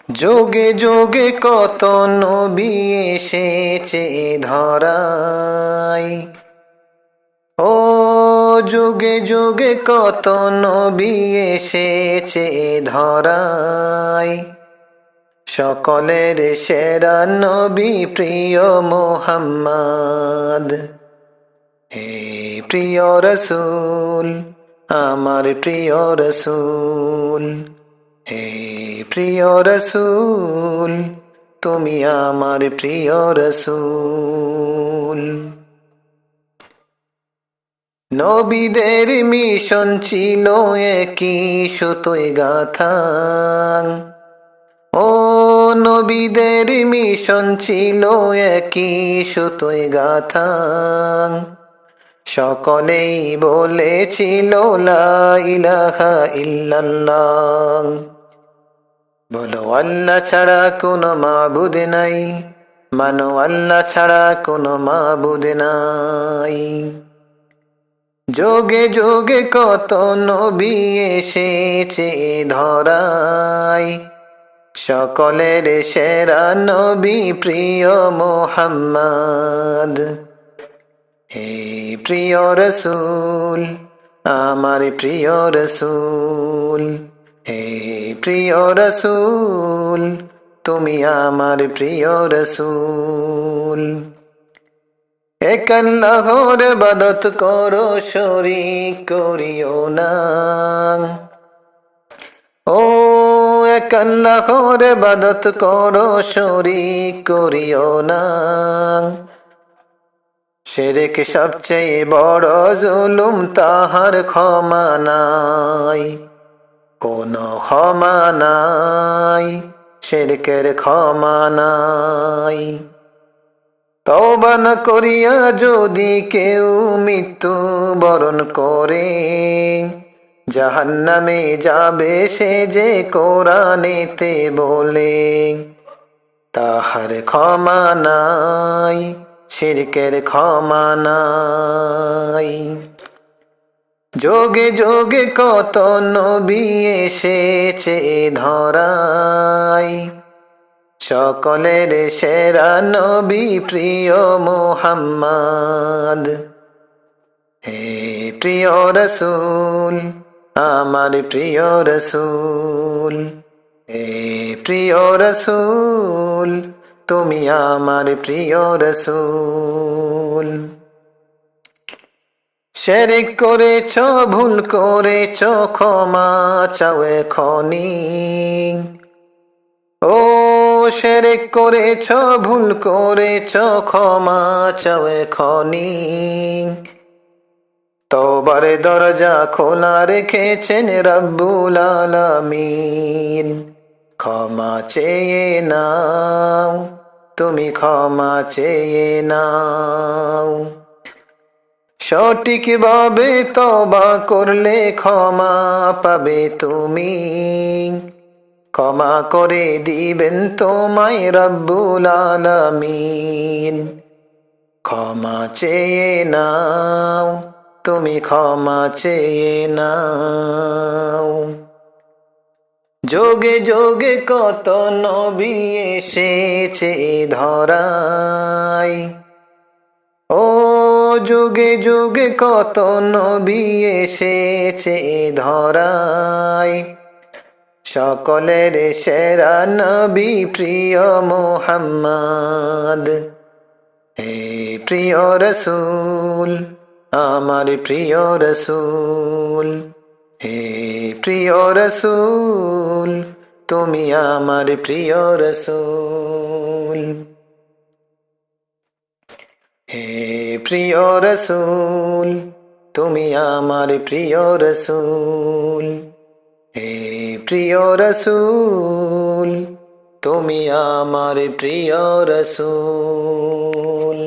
যোগে যোগে কত নবী এসেছে ধরায়, ও যুগে যুগে কত নবী এসেছে ধরায়। সকলের সেরা নবী প্রিয় মুহাম্মদ। হে প্রিয় রসূল, আমার প্রিয় রসূল। হে প্রিয় রসূল, তুমি আমার প্রিয় রসূল। নবীদের মিশন ছিল একই সুতোয় গাথা, ও নবীদের মিশন ছিল একই সুতোয় গাথা। সকলেই বলেছিল লা ইলাহা ইল্লাল্লাহ। বলো আল্লাহ ছাড়া কোনো মাবুদ নাই, মানো আল্লাহ ছাড়া কোনো মাবুদ নাই। যোগে যোগে কত নবী এসেছে ধরায়, সকলের সেরা নবী প্রিয় মুহাম্মদ। হে প্রিয় রসূল, আমার প্রিয় রসূল। হে প্রিয় রসূল, তুমি আমার প্রিয় রসূল। এক আল্লাহর ইবাদত করো, শরীক করিও না। ও এক আল্লাহর ইবাদত করো, শরীক করিও না। শিরক সবচেয়ে বড় জুলুম, তাহার ক্ষমা নাই, কোনো ক্ষমা নাই, শিরকের ক্ষমা নাই। তওবা না করিয়া যদি কেউ মৃত্যু বরণ করে, জাহান্নামে যাবে সে যে কোরআনেতে বলে। তাহার ক্ষমা নাই, শিরকের ক্ষমা নাই। যোগে যোগে কত নবী এসেছে ধরায়, সকলের সেরা নবী প্রিয় মুহাম্মদ। হে প্রিয় রসূল, আমার প্রিয় রসূল। হে প্রিয় রসূল, তুমি আমার প্রিয় রসূল। শিরক করেছ, ভুল করেছ, ক্ষমা চাও এখনি। ও শিরক করেছ, ভুল করেছ, ক্ষমা চাও এখনি। তওবার দরজা খোলা রেখেছেন রব্বুল আলামিন। ক্ষমা চেয়ে নাও, তুমি ক্ষমা চেয়ে নাও। সঠিকভাবে তওবা করলে ক্ষমা পাবে তুমি। ক্ষমা করে দিবেন তোমায় রব্বুল আলামিন। ক্ষমা চেয়ে নাও, তুমি ক্ষমা চেয়ে নাও। যোগে যোগে কত নবী এসেছে ধরায়, ও যুগে যুগে কত নবী এসেছে ধরায়। সকলের সেরা নবী প্রিয় মুহাম্মদ। হে প্রিয় রসূল, আমার প্রিয় রসূল। হে প্রিয় রসূল, তুমি আমার প্রিয় রসূল। হে প্রিয় রসূল, তুমি আমার প্রিয় রসূল। হে প্রিয় রসূল, তুমি আমার প্রিয় রসূল।